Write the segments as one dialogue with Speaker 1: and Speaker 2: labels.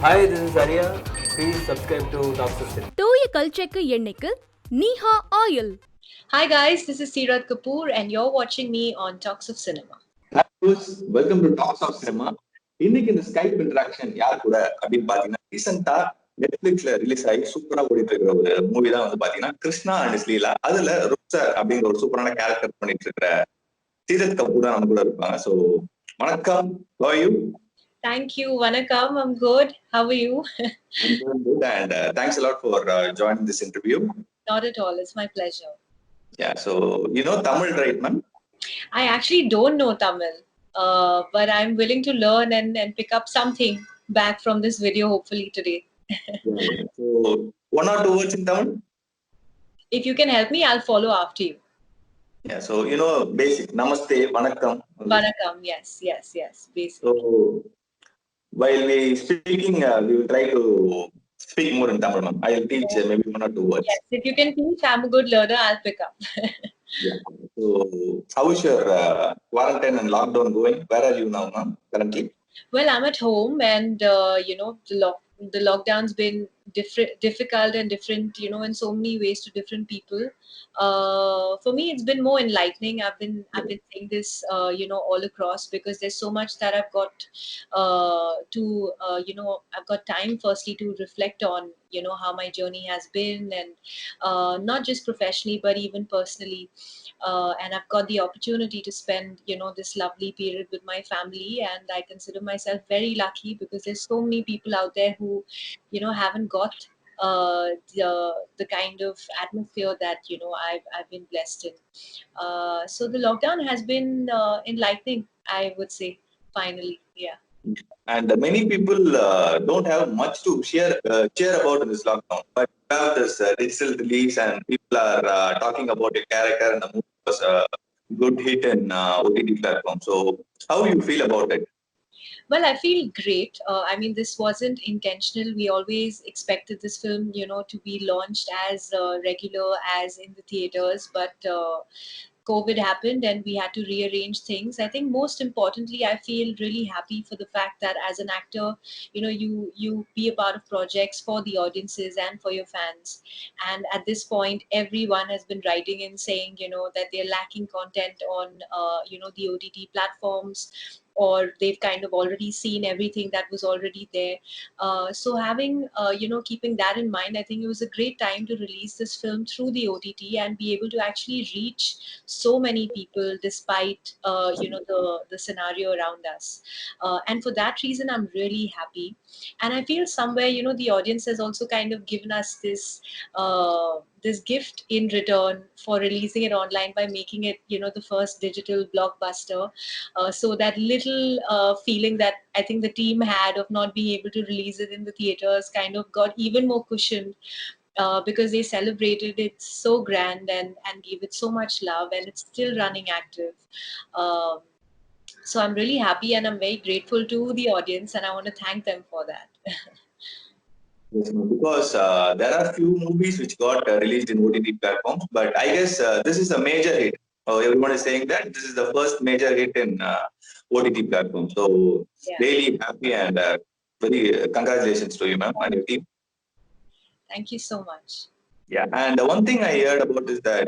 Speaker 1: Hi, this is Arya. Please subscribe to Talks of Cinema.
Speaker 2: தூய கல்ச்செக்கு எண்ணெய்க்கு நீஹா oil.
Speaker 3: Hi guys, this is Sirat Kapoor and you're watching me on Talks of Cinema.
Speaker 4: Welcome to Talks of Cinema. இன்னைக்கு இந்த Skype interaction யார் கூட அப்படின்னு பாத்தீங்கன்னா ரீசெண்டா நெட்ஃபிளிக்ஸ்ல release ஆகி சூப்பரா ஓடிட்டு இருக்கிற ஒரு மூவி தான் வந்து பாத்தீங்கன்னா கிருஷ்ணா அண்ட் ஸ்லீலா. அதுல ருக்சர் அப்படிங்கிற ஒரு சூப்பரான கேரக்டர் பண்ணிட்டு இருக்கிற சீரத் கபூர் தான் நம்ம கூட இருப்பாங்க. ஸோ வணக்கம், how are you?
Speaker 3: Thank you, Vanakkam. I'm good. How are you?
Speaker 4: I'm doing good and thanks a lot for joining this interview.
Speaker 3: Not at all. It's my pleasure.
Speaker 4: Yeah, so you know Tamil, right, ma'am?
Speaker 3: I actually don't know Tamil, but I'm willing to learn and pick up something back from this video hopefully today.
Speaker 4: So one or two words in Tamil?
Speaker 3: If you can help me, I'll follow after you.
Speaker 4: Yeah, so you know basic namaste, vanakkam.
Speaker 3: Vanakkam, yes. Basic.
Speaker 4: So while we speaking, we will try to speak more in Tamil, ma'am. I will teach maybe one or two words.
Speaker 3: Yes, if you can teach, I'm a good learner. I'll pick up.
Speaker 4: Yeah. So how is your quarantine and lockdown going? Where are you now, ma'am, currently?
Speaker 3: Well, I'm at home, and the lockdown's been difficult and different, in so many ways to different people. For me, it's been more enlightening. I've been saying this, all across, because there's so much that I've got I've got time firstly to reflect on, how my journey has been, and not just professionally but even personally. And I've got the opportunity to spend, this lovely period with my family, and I consider myself very lucky because there's so many people out there who, haven't got the kind of atmosphere that I've been blessed in. So the lockdown has been enlightening, I would say. Finally, yeah.
Speaker 4: And many people don't have much to cheer about in this lockdown. But you have this digital release, and people are talking about your character, and the movie was a good hit in OTT platform. So how you feel about it?
Speaker 3: Well, I feel great. I mean, this wasn't intentional. We always expected this film, to be launched as regular as in the theaters, but COVID happened and we had to rearrange things. I think most importantly, I feel really happy for the fact that as an actor, you be a part of projects for the audiences and for your fans. And at this point, everyone has been writing in saying, that they're lacking content on, the OTT platforms, or they've kind of already seen everything that was already there. So having, keeping that in mind, I think it was a great time to release this film through the OTT and be able to actually reach so many people despite, the scenario around us. And for that reason, I'm really happy. And I feel somewhere, the audience has also kind of given us this gift in return for releasing it online by making it, the first digital blockbuster. So that little feeling that I think the team had of not being able to release it in the theaters kind of got even more cushioned, because they celebrated it so grand and gave it so much love, and it's still running active. Um, so I'm really happy and I'm very grateful to the audience, and I want to thank them for that.
Speaker 4: Yes, ma'am. Because there are few movies which got released in OTT platforms, but I guess this is a major hit. Everyone is saying that this is the first major hit in OTT platform. So
Speaker 3: Yeah.
Speaker 4: really happy and very congratulations to you, ma'am, and your team.
Speaker 3: Thank you so much.
Speaker 4: Yeah, and one thing I heard about is that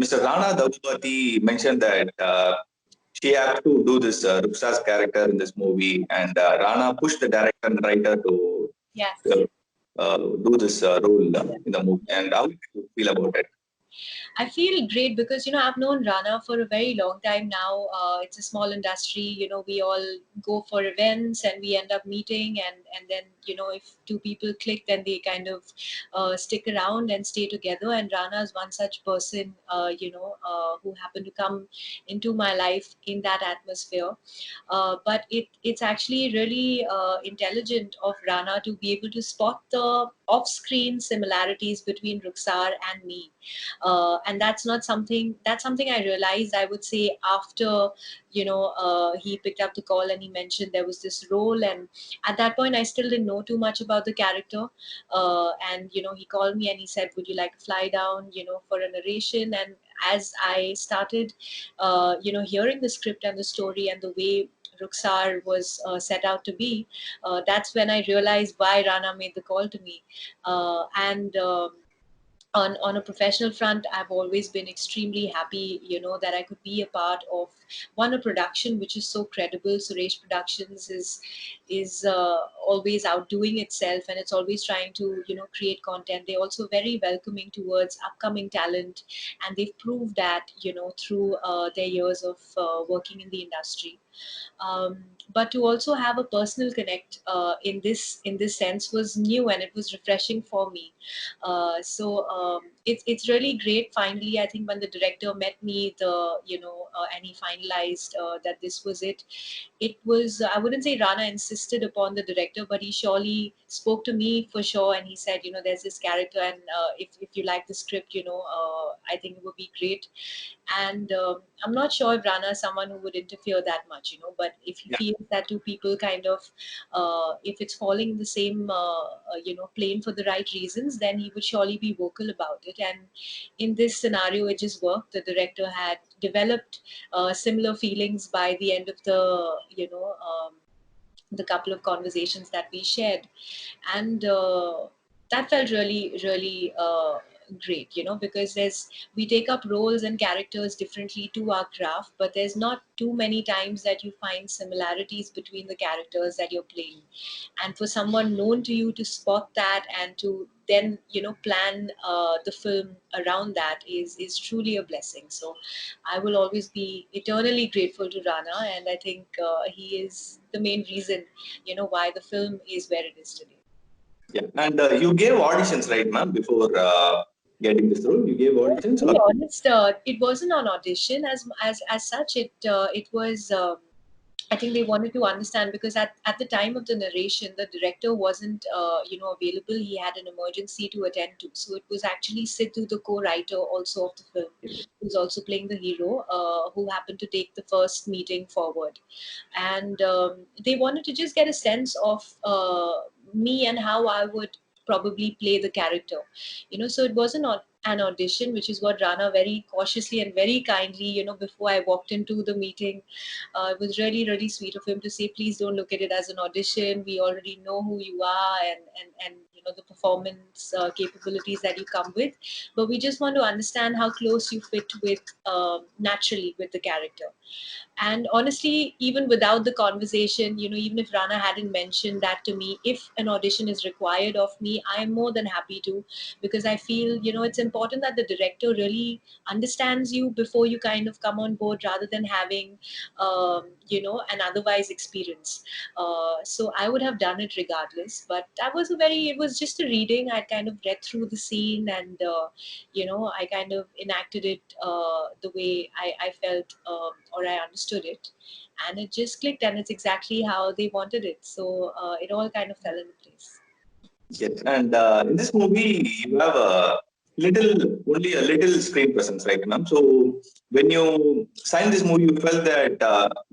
Speaker 4: Mr. Rana Dagubati mentioned that she had to do this Ruksa's character in this movie, and Rana pushed the director and writer to
Speaker 3: Yes.
Speaker 4: do this role in the movie. And how do you feel about it?
Speaker 3: I feel great because, I've known Rana for a very long time now. It's a small industry, we all go for events and we end up meeting, and then, if two people click, then they kind of stick around and stay together. And Rana is one such person, who happened to come into my life in that atmosphere. But it's actually really intelligent of Rana to be able to spot the off-screen similarities between Ruxar and me. And that's something I realized, I would say, after he picked up the call and he mentioned there was this role, and at that point I still didn't know too much about the character. And he called me and he said, would you like to fly down for a narration? And as I started hearing the script and the story and the way Ruxar was set out to be, that's when I realized why Rana made the call to me. And on a professional front, I've always been extremely happy, that I could be a part of a production which is so credible. Suresh Productions is always outdoing itself, and it's always trying to create content. They're also very welcoming towards upcoming talent, and they've proved that through their years of working in the industry. But to also have a personal connect in this sense was new, and it was refreshing for me. So it's really great. Finally, I think when the director met me, and he finalized that this was it. It was, I wouldn't say Rana insisted upon the director, but he surely spoke to me for sure, and he said, there's this character, and if you like the script, I think it would be great. And I'm not sure if Rana is someone who would interfere that much, but if he
Speaker 4: Yeah.
Speaker 3: feels that two people kind of, if it's falling in the same, plane for the right reasons, then he would surely be vocal about it. And in this scenario, it just worked. The director had developed similar feelings by the end of the couple of conversations that we shared. And that felt really, really great, because we take up roles and characters differently to our craft, but there's not too many times that you find similarities between the characters that you're playing. And for someone known to you to spot that and to then plan the film around that is truly a blessing. So I will always be eternally grateful to Rana, and I think he is the main reason why the film is where it is today.
Speaker 4: Yeah. And you gave auditions, right, ma'am, before getting this role? You gave auditions?
Speaker 3: To be honest, it wasn't an audition as such. It was. I think they wanted to understand, because at the time of the narration, the director wasn't available. He had an emergency to attend to, so it was actually Sidhu, the co-writer also of the film, who's also playing the hero, who happened to take the first meeting forward. And they wanted to just get a sense of me and how I would probably play the character. So it wasn't an audition, which is what Rana very cautiously and very kindly, before I walked into the meeting, it was really, really sweet of him to say, please don't look at it as an audition. We already know who you are, and the performance capabilities that you come with. But we just want to understand how close you fit with naturally with the character. And honestly, even without the conversation, even if Rana hadn't mentioned that to me, if an audition is required of me, I am more than happy to, because I feel, it's important that the director really understands you before you kind of come on board, rather than having, an otherwise experience. So I would have done it regardless, but it was just a reading. I kind of read through the scene, and, I kind of enacted it the way I felt, or I understood it, and it just clicked, and it's exactly how they wanted it. So it all kind of fell into place.
Speaker 4: Yes. And in this movie, you have only a little screen presence, right, ma'am? So when you signed this movie, you felt that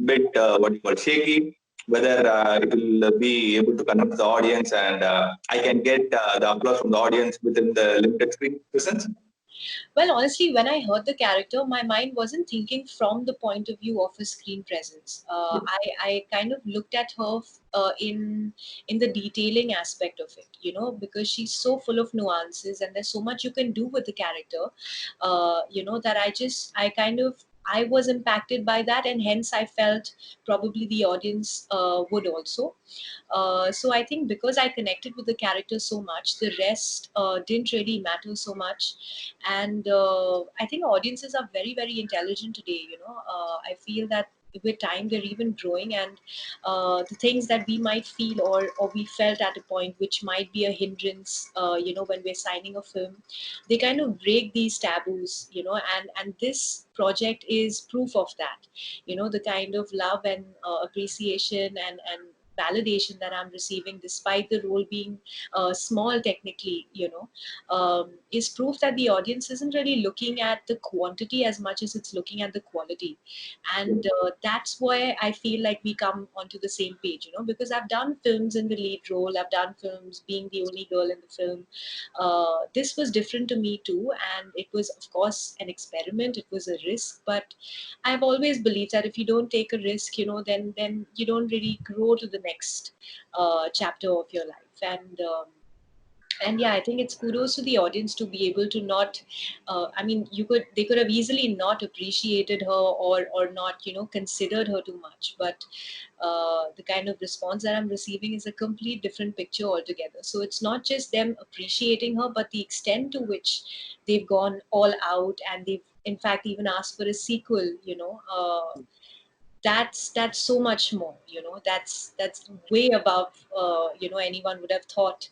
Speaker 4: bit, what you call, shaky, whether it will be able to connect with the audience, and I can get the applause from the audience within the limited screen presence.
Speaker 3: Well, honestly, when I heard the character, my mind wasn't thinking from the point of view of a screen presence. I kind of looked at her in the detailing aspect of it, because she's so full of nuances, and there's so much you can do with the character, that I was impacted by that, and hence I felt probably the audience would also. So I think because I connected with the character so much, the rest didn't really matter so much. And I think audiences are very, very intelligent today. I feel that with time they're even growing, and the things that we might feel, or we felt at a point, which might be a hindrance, when we're signing a film, they kind of break these taboos, and this project is proof of that. The kind of love and appreciation, and validation that I'm receiving, despite the role being small technically, is proof that the audience isn't really looking at the quantity as much as it's looking at the quality. And that's why I feel like we come onto the same page, because I've done films in the lead role, I've done films being the only girl in the film. This was different to me too, and it was, of course, an experiment. It was a risk, but I've always believed that if you don't take a risk, then you don't really grow to the next chapter of your life. And yeah, I think it's kudos to the audience to be able to not, I mean, they could have easily not appreciated her, or not, considered her too much. But the kind of response that I'm receiving is a complete different picture altogether. So it's not just them appreciating her, but the extent to which they've gone all out, and they've in fact even asked for a sequel. That's so much more. That's way above anyone would have thought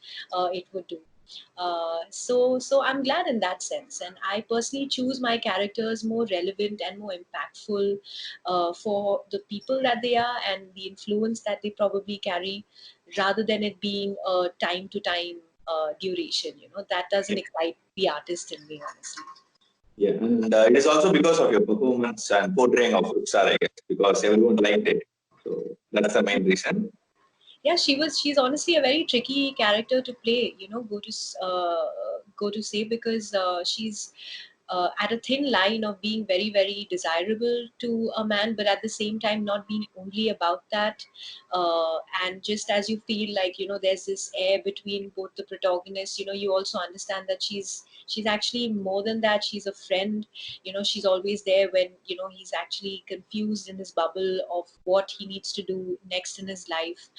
Speaker 3: it would do. So I'm glad in that sense, and I personally choose my characters more relevant and more impactful for the people that they are and the influence that they probably carry, rather than it being a time to time duration. That doesn't excite the artist in me, honestly.
Speaker 4: Yeah, and it is also because of your performance and portraying of Ruksar, I guess, because everyone liked it. So that's the main reason.
Speaker 3: Yeah, she's honestly a very tricky character to play, go to say, because she's at a thin line of being very, very desirable to a man, but at the same time not being only about that. And just as you feel like, there's this air between both the protagonists, you also understand that she's actually more than that. She's a friend. She's always there when, he's actually confused in his bubble of what he needs to do next in his life.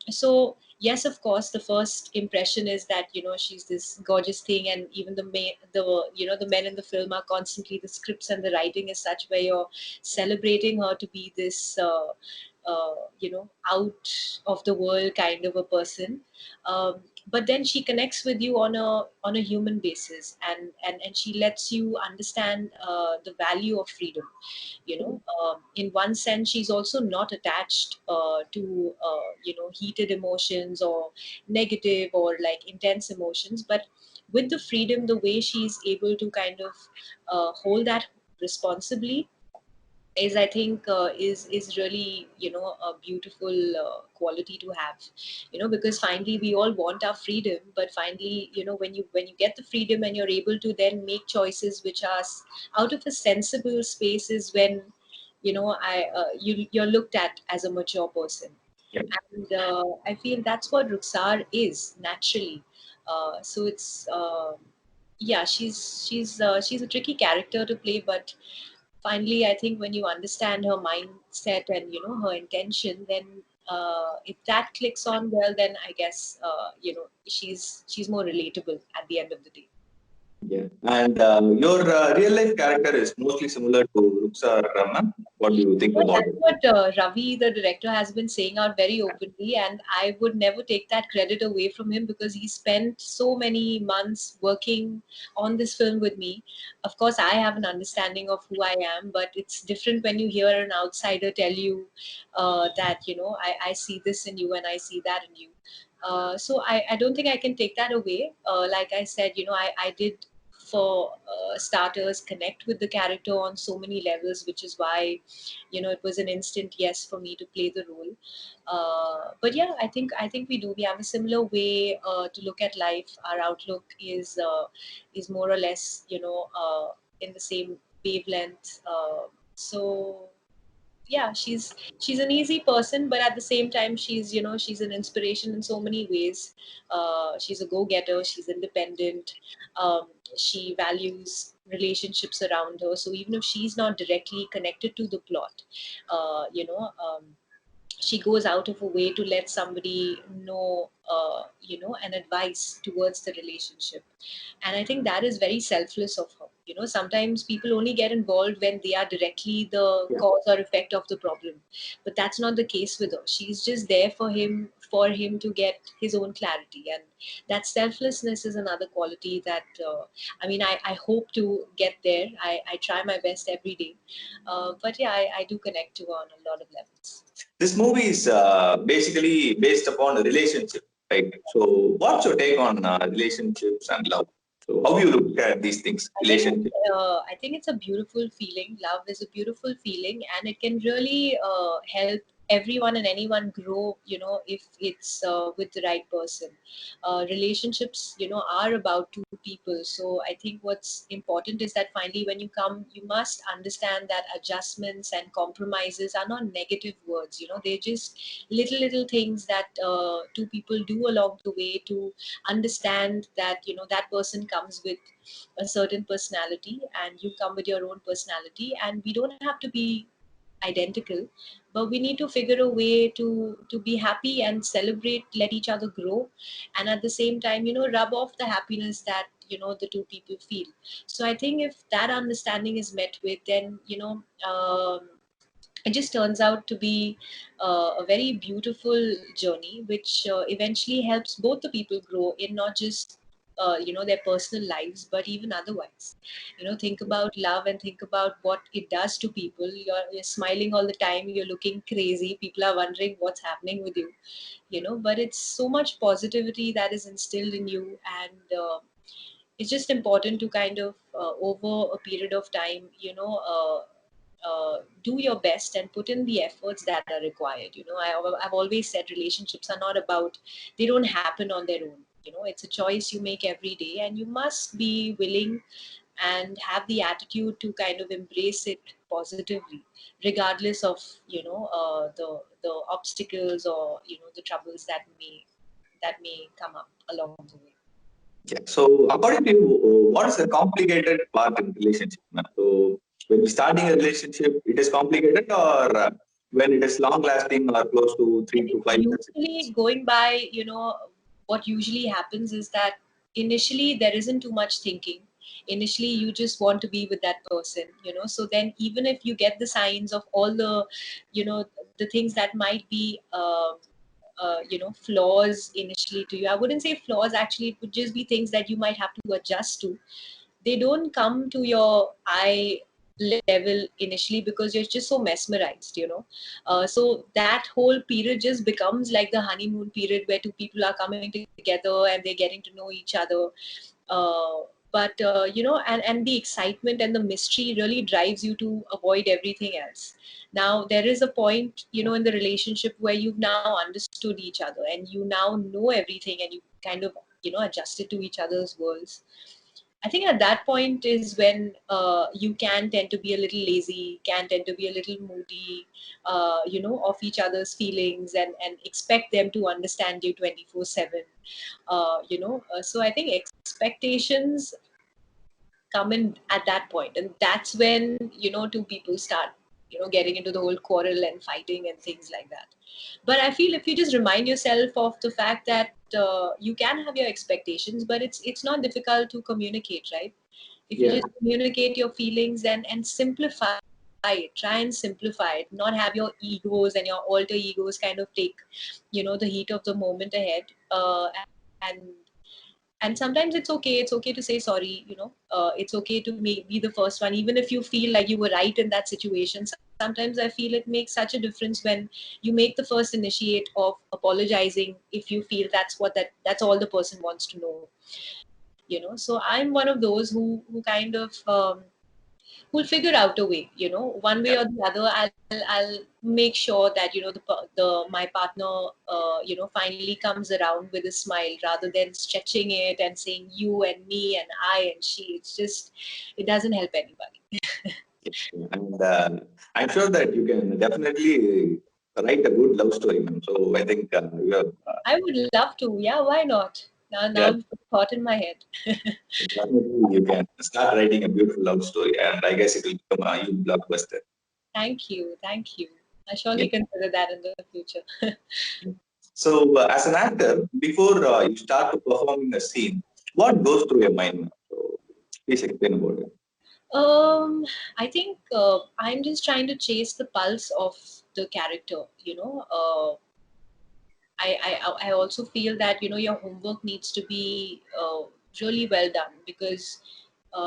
Speaker 3: So yes, of course, the first impression is that, she's this gorgeous thing, and even the men in the film are constantly, the scripts and the writing is such where you're celebrating her to be this out of the world kind of a person. But then she connects with you on a human basis, and she lets you understand the value of freedom. In one sense, she's also not attached to heated emotions or negative or like intense emotions, but with the freedom, the way she's able to kind of hold that responsibly is, I think, is really, a beautiful quality to have. Because finally we all want our freedom, but finally, when you get the freedom and you're able to then make choices which are out of a sensible space, is when, you're looked at as a mature person.
Speaker 4: Yeah.
Speaker 3: And I feel that's what Ruksar is naturally. So it's yeah, she's a tricky character to play, but finally, I think when you understand her mindset and, her intention, then if that clicks on well, then I guess she's more relatable at the end of the day.
Speaker 4: Yeah. And your real life character is mostly similar to Ruksar Raman. What do you think
Speaker 3: Well,
Speaker 4: about
Speaker 3: that's
Speaker 4: it?
Speaker 3: what Ravi, the director, has been saying out very openly, and I would never take that credit away from him, because he spent so many months working on this film with me. Of course, I have an understanding of who I am, but it's different when you hear an outsider tell you that, I see this in you and I see that in you. So I don't think I can take that away. Like I said, I did, for starters, connect with the character on so many levels, which is why, it was an instant yes for me to play the role. But yeah, I think we do. We have a similar way to look at life. Our outlook is more or less, in the same wavelength. So yeah, she's an easy person, but at the same time, she's an inspiration in so many ways. She's a go-getter. She's independent. She values relationships around her, so even if she's not directly connected to the plot, she goes out of her way to let somebody know, an advice towards the relationship. And I think that is very selfless of her. Sometimes people only get involved when they are directly the
Speaker 4: Yeah.
Speaker 3: cause or effect of the problem, but that's not the case with her. She's just there for him to get his own clarity, and that selflessness is another quality that, I hope to get there. I try my best every day, but yeah, I do connect to her on a lot of levels.
Speaker 4: This movie is basically based upon a relationship, right? So, what's your take on relationships and love? So, how you look at these things, relationship?
Speaker 3: I think it's a beautiful feeling. Love is a beautiful feeling, and it can really help everyone and anyone grow. If it's with the right person. Relationships, are about two people. So I think what's important is that finally, when you come, you must understand that adjustments and compromises are not negative words. They're just little things that two people do along the way to understand that that person comes with a certain personality and you come with your own personality, and we don't have to be identical, but we need to figure a way to be happy and celebrate, let each other grow, and at the same time rub off the happiness that the two people feel. So I think if that understanding is met with, then it just turns out to be a very beautiful journey, which eventually helps both the people grow in not just their personal lives, but even otherwise. Think about love and think about what it does to people. You're smiling all the time, you're looking crazy, people are wondering what's happening with you. But it's so much positivity that is instilled in you, and it's just important to kind of over a period of time do your best and put in the efforts that are required. I've always said relationships are not about, they don't happen on their own. It's a choice you make every day, and you must be willing and have the attitude to kind of embrace it positively, regardless of the obstacles or the troubles that may come up along the way.
Speaker 4: Yeah. So, according to you, what is the complicated part in relationship, ma'am? So, when we starting a relationship, it is complicated, or when it is long lasting or close to
Speaker 3: I
Speaker 4: three
Speaker 3: think
Speaker 4: to five years?
Speaker 3: usually going by, what usually happens is that initially there isn't too much thinking. Initially, you just want to be with that person. So then, even if you get the signs of all you know, the things that might be, flaws initially to you. I wouldn't say flaws, actually, it would just be things that you might have to adjust to. They don't come to your eye level initially because you're just so mesmerized. So that whole period just becomes like the honeymoon period where two people are coming together and they're getting to know each other. But the excitement and the mystery really drives you to avoid everything else. Now there is a point in the relationship where you've now understood each other and you now know everything, and you kind of adjusted to each other's worlds. I think at that point is when you can tend to be a little lazy, can tend to be a little moody, of each other's feelings, and expect them to understand you 24/7. So I think expectations come in at that point, and that's when two people start getting into the whole quarrel and fighting and things like that. But I feel if you just remind yourself of the fact that you can have your expectations, but it's not difficult to communicate, right? If you
Speaker 4: Yeah.
Speaker 3: just communicate your feelings and simplify it, try and simplify it, not have your egos and your alter egos kind of take the heat of the moment ahead. And and sometimes it's okay to say sorry. It's okay to be the first one, even if you feel like you were right in that situation. Sometimes I feel it makes such a difference when you make the first initiate of apologizing if you feel that's all the person wants to know. So I'm one of those who kind of we'll figure out a way, one way
Speaker 4: Yeah.
Speaker 3: or the other. I'll make sure that the my partner finally comes around with a smile rather than stretching it and saying you and me and I and she. It's just, it doesn't help anybody.
Speaker 4: And I'm sure that you can definitely write a good love story, ma'am. So, I think you have,
Speaker 3: I would love to. Yeah, why not? Now
Speaker 4: yeah,
Speaker 3: you put thought in my head.
Speaker 4: definitely you can start writing a beautiful love story, and I guess it will become a huge blockbuster.
Speaker 3: Thank you. I
Speaker 4: Yeah.
Speaker 3: surely consider that in the future.
Speaker 4: So, as an actor, before you start to performing a scene, what goes through your mind, ma'am? So, please explain about it.
Speaker 3: I think I'm just trying to chase the pulse of the character. I also feel that your homework needs to be really well done, because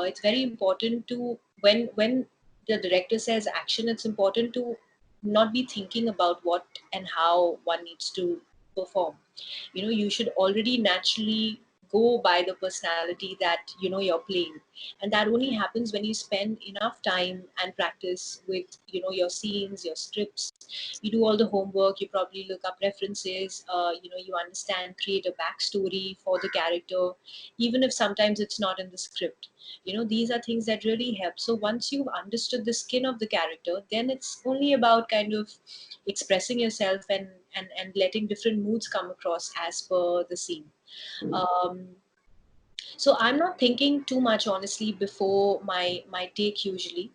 Speaker 3: it's very important to, when the director says action, it's important to not be thinking about what and how one needs to perform. You should already naturally go by the personality that you're playing, and that only happens when you spend enough time and practice with your scenes, your scripts. You do all the homework, you probably look up references, you understand, create a backstory for the character, even if sometimes it's not in the script. These are things that really help. So once you've understood the skin of the character, then it's only about kind of expressing yourself and letting different moods come across as per the scene. um, so I'm not thinking too much, honestly, before my take usually.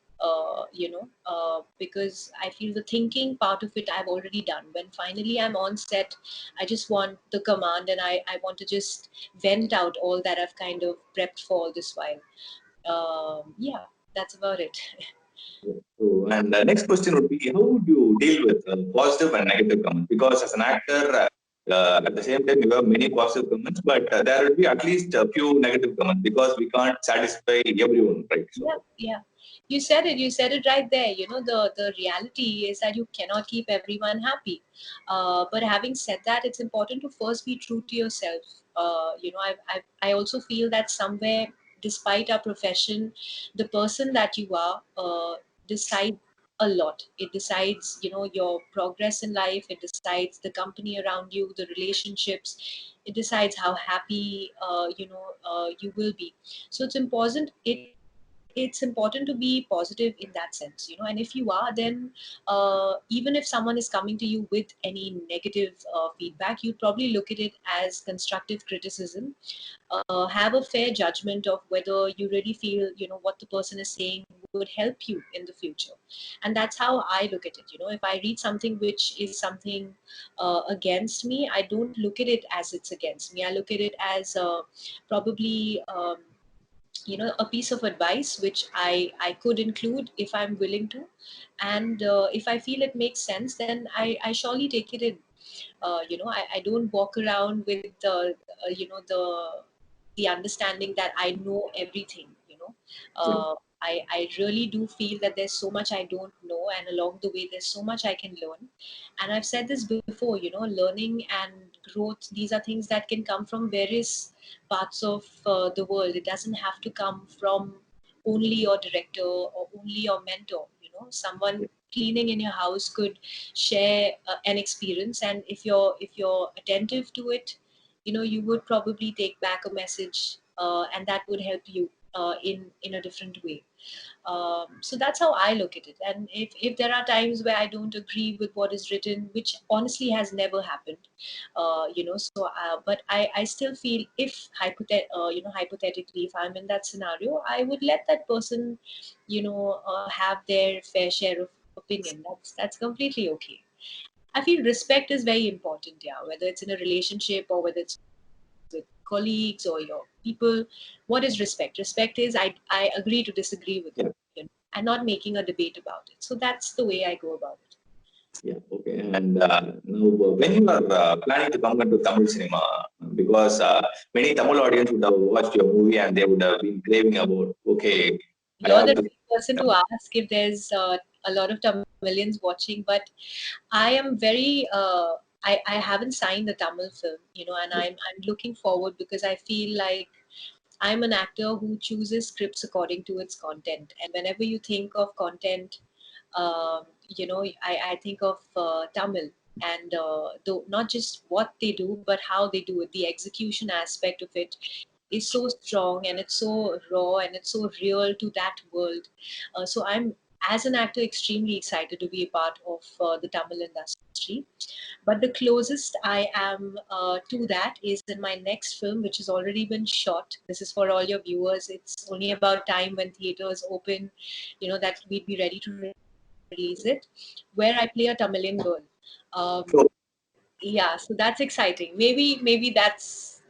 Speaker 3: Because I feel the thinking part of it I've already done. When finally I'm on set, I just want the command, and I want to just vent out all that I've kind of prepped for all this while. Yeah, that's about it.
Speaker 4: So, and the next question would be, how would you deal with positive and negative comments? Because as an actor, at the same time, you have many positive comments, but there will be at least a few negative comments because we can't satisfy everyone, right? So,
Speaker 3: Yeah. You said it. You said it right there. The reality is that you cannot keep everyone happy. But having said that, it's important to first be true to yourself. I also feel that somewhere, despite our profession, the person that you are decides a lot. It decides, your progress in life. It decides the company around you, the relationships. It decides how happy, you will be. So it's important to be positive in that sense, and if you are, then even if someone is coming to you with any negative feedback, you probably look at it as constructive criticism. Have a fair judgment of whether you really feel what the person is saying would help you in the future. And that's how I look at it. If I read something which is something against me, I don't look at it as it's against me. I look at it as probably a piece of advice which I could include if I'm willing to. And if I feel it makes sense, then I surely take it in. I don't walk around with the understanding that I know everything.
Speaker 4: yeah.
Speaker 3: I really do feel that there's so much I don't know, and along the way there's so much I can learn. And I've said this before, learning and growth, these are things that can come from various parts of the world. It doesn't have to come from only your director or only your mentor. Someone cleaning in your house could share an experience, and if you're attentive to it, you would probably take back a message, and that would help you in a different way. So that's how I look at it. And if there are times where I don't agree with what is written, which honestly has never happened, but I still feel, if hypothetically, if I'm in that scenario, I would let that person, have their fair share of opinion. That's completely okay. I feel respect is very important, yeah, whether it's in a relationship or whether it's with colleagues or your people. What is respect? Respect is I agree to disagree with
Speaker 4: Yeah.
Speaker 3: you, and not making a debate about it. So that's the way I go about it.
Speaker 4: Yeah, okay. And now, when you are planning to come into Tamil cinema, because many Tamil audience would have watched your movie and they would have been craving about, okay, I
Speaker 3: You're
Speaker 4: have
Speaker 3: the
Speaker 4: to.
Speaker 3: right person to ask if there's a lot of Tamilians watching, but I am very. I haven't signed the Tamil film, and I'm looking forward, because I feel like I'm an actor who chooses scripts according to its content. And whenever you think of content, I think of Tamil, and not just what they do, but how they do it. The execution aspect of it is so strong, and it's so raw, and it's so real to that world. So I'm, as an actor, extremely excited to be a part of the Tamil industry. But the closest I am to that is in my next film, which has already been shot. This is for all your viewers. It's only about time when theaters open, that we'd be ready to release it, where I play a Tamilian girl. Um,
Speaker 4: So,
Speaker 3: yeah, so that's exciting. Maybe that's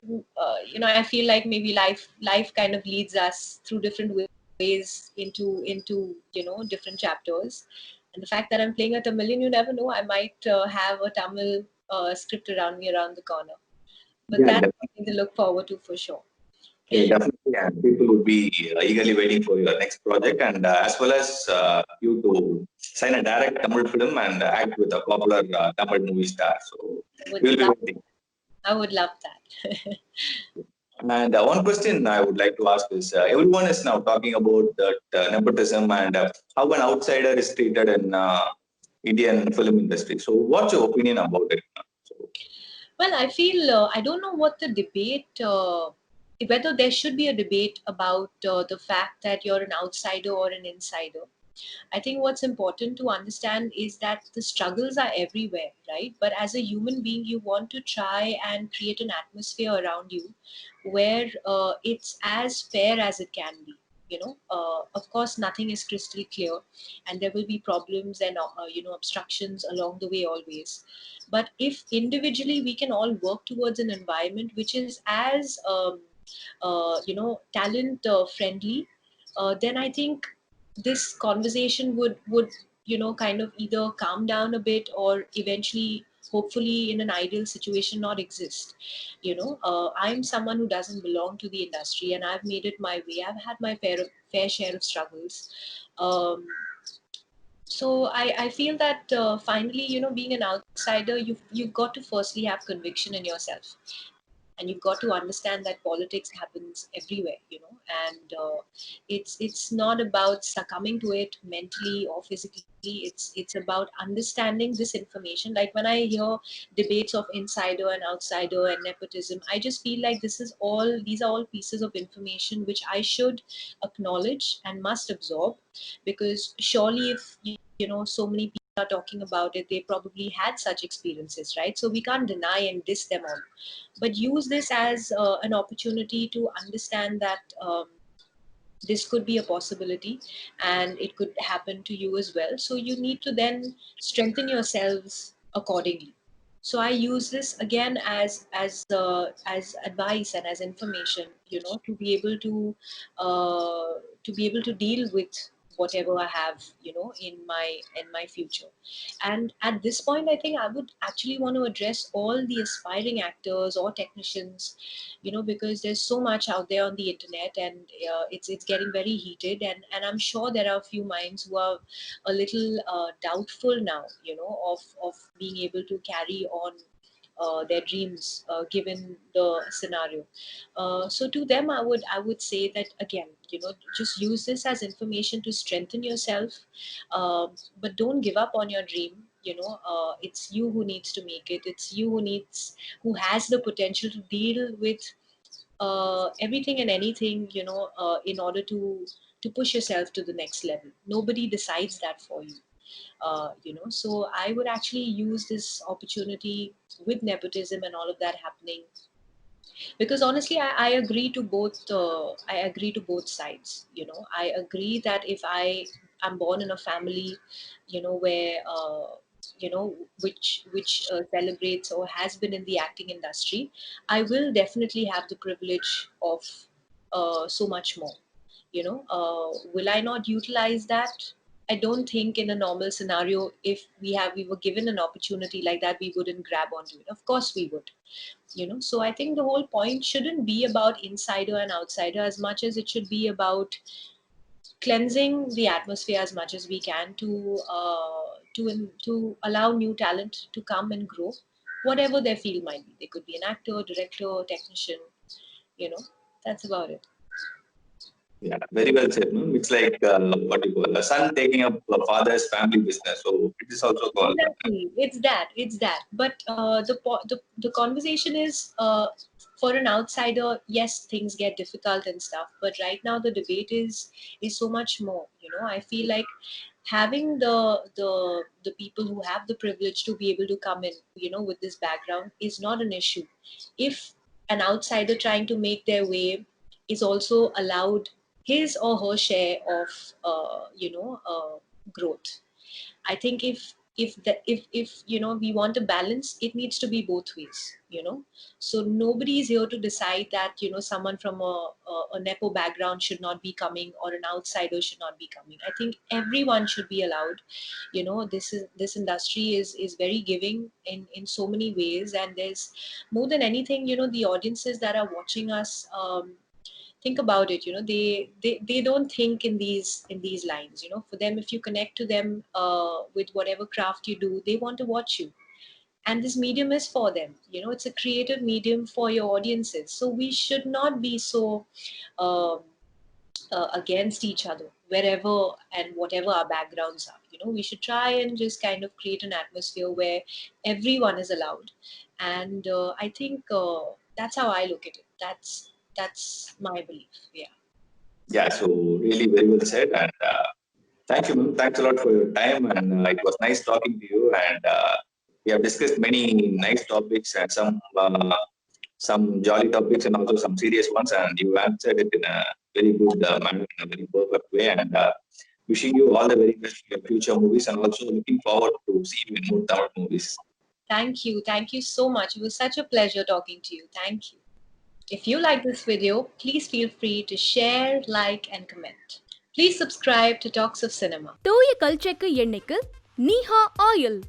Speaker 3: I feel like maybe life kind of leads us through different ways into different chapters. And the fact that I'm playing a Tamilian, you never know, I might have a Tamil script around me around the corner. But
Speaker 4: yeah,
Speaker 3: that's something to look forward to for sure.
Speaker 4: definitely. Yeah, people would be eagerly waiting for your next project, and as well as you to sign a direct Tamil film and act with a popular Tamil movie star. So
Speaker 3: Would
Speaker 4: we'll be
Speaker 3: love,
Speaker 4: waiting.
Speaker 3: I would love that.
Speaker 4: And one question I would like to ask is, everyone is now talking about that nepotism and how an outsider is treated in Indian film industry. So what's your opinion about it? So,
Speaker 3: Well, I feel I don't know what the debate, whether there should be a debate about the fact that you're an outsider or an insider. I think what's important to understand is that the struggles are everywhere, right? But as a human being, you want to try and create an atmosphere around you where it's as fair as it can be. Of course, nothing is crystal clear, and there will be problems and obstructions along the way always. But if individually we can all work towards an environment which is as talent friendly, then I think this conversation would kind of either calm down a bit or eventually, hopefully, in an ideal situation, not exist. I'm someone who doesn't belong to the industry, and I've made it my way. I've had my fair share of struggles. um, so I feel that finally, being an outsider, you've got to firstly have conviction in yourself, and you've got to understand that politics happens everywhere, and it's not about succumbing to it mentally or physically. It's about understanding this information. Like when I hear debates of insider and outsider and nepotism, I just feel like these are all pieces of information which I should acknowledge and must absorb, because surely if so many people are talking about it, they probably had such experiences, right? So we can't deny and diss them all, but use this as an opportunity to understand that this could be a possibility and it could happen to you as well. So you need to then strengthen yourselves accordingly. So I use this again as advice and as information, to be able to deal with whatever I have, in my future. And at this point, I think I would actually want to address all the aspiring actors or technicians, because there's so much out there on the internet, and it's getting very heated, and I'm sure there are a few minds who are a little doubtful now, of being able to carry on their dreams given the scenario. So to them, I would say that again, just use this as information to strengthen yourself, but don't give up on your dream. It's you who needs to make it. It's you who has the potential to deal with everything and anything, in order to push yourself to the next level. Nobody decides that for you. So I would actually use this opportunity with nepotism and all of that happening, because honestly, I agree to both sides. I agree that if I am born in a family, where which celebrates or has been in the acting industry, I will definitely have the privilege of so much more. Will I not utilize that? I don't think in a normal scenario, if we were given an opportunity like that, we wouldn't grab onto it. Of course we would. So I think the whole point shouldn't be about insider and outsider as much as it should be about cleansing the atmosphere as much as we can to allow new talent to come and grow, whatever their field might be. They could be an actor, director, technician. you know that's about it.
Speaker 4: yeah, very well said. No? It's like what you call a son taking up a father's family business. So it is also called.
Speaker 3: Exactly, it's that. But the conversation is, for an outsider, yes, things get difficult and stuff. But right now, the debate is so much more. I feel like having the people who have the privilege to be able to come in, with this background is not an issue. If an outsider trying to make their way is also allowed his or her share of growth. I think if we want a balance, it needs to be both ways. So nobody is here to decide that someone from a nepo background should not be coming, or an outsider should not be coming. I think everyone should be allowed. This industry is very giving in so many ways, and there's more than anything, the audiences that are watching us. think about it. They don't think in these lines. For them, if you connect to them with whatever craft you do, they want to watch you. And this medium is for them. It's a creative medium for your audiences, so we should not be so um, against each other wherever and whatever our backgrounds are. We should try and just kind of create an atmosphere where everyone is allowed. And I think that's how I look at it. That's my belief.
Speaker 4: Yeah, so really very well said. And thank you, ma'am. Thanks a lot for your time. And it was nice talking to you. And we have discussed many nice topics and some jolly topics and also some serious ones. And you answered it in a very good manner, in a very perfect way. And wishing you all the very best for your future movies, and also looking forward to see you in more Tamil movies.
Speaker 3: Thank you so much. It was such a pleasure talking to you. Thank you. If you like this video, please feel free to share, like, and comment. Please subscribe to Talks of Cinema.
Speaker 2: தூய கல் செக்கு எண்ணெய்க்கு நீஹா oil.